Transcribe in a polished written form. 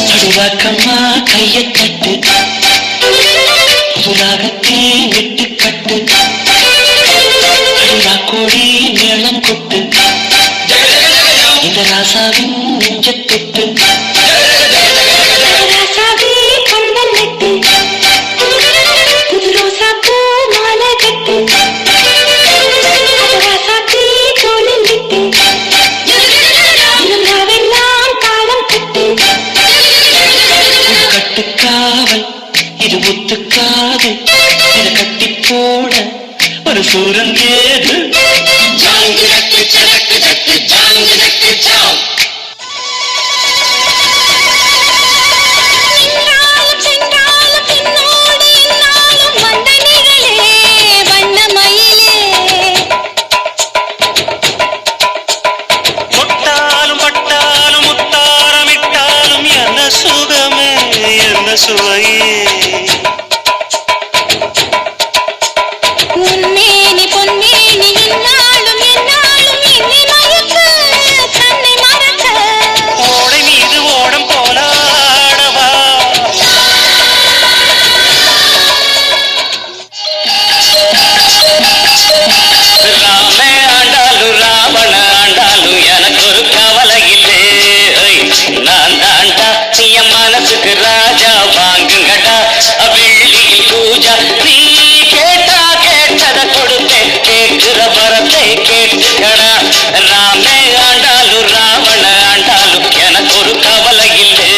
அடிவாக்கம்மா கைய கட்டு புதுராகத்தே விட்டு கட்டு அடிவா கோடி மேளம் கொட்டு இந்த ராசாவின் நெஞ்ச தொட்டு ராசாவே கம்பல் நட்டு புது ரோசா பூ மாலை கட்டு ராசாத்தி தோளில் விட்டு நாவெல்லாம் காலம் கட்டு கட்டுக்காவல் இது முத்துக்காது இதை கட்டி போட ஒரு சூரன் ஏது ஜாங்கு ஜக்கு சடக்கு ஜக்கு ஜாங்கு ஜக்கு ஜாம் சுவையே உன்மேனி பொன்மேனி என்னாலும் என்னாலும் என்னை மயக்க தன்னை மறக்க ஓடை மீது ஓடம் போலாடவா ராமே ஆண்டாலு ராவண ஆண்டாலு எனக்கு ஒரு கவலை இல்லை நான் தாண்டா என் மனசுக்கு ராஜா வாங்குங்கடா வெள்ளியில் பூஜா நீ கேட்டா கேட்டத கொடுத்தேன் கேட்கிற வரத்தை கேட்டுக்கடா ராமே ஆண்டாலு ராவண ஆண்டாலு எனக்கு ஒரு கவலை இல்லை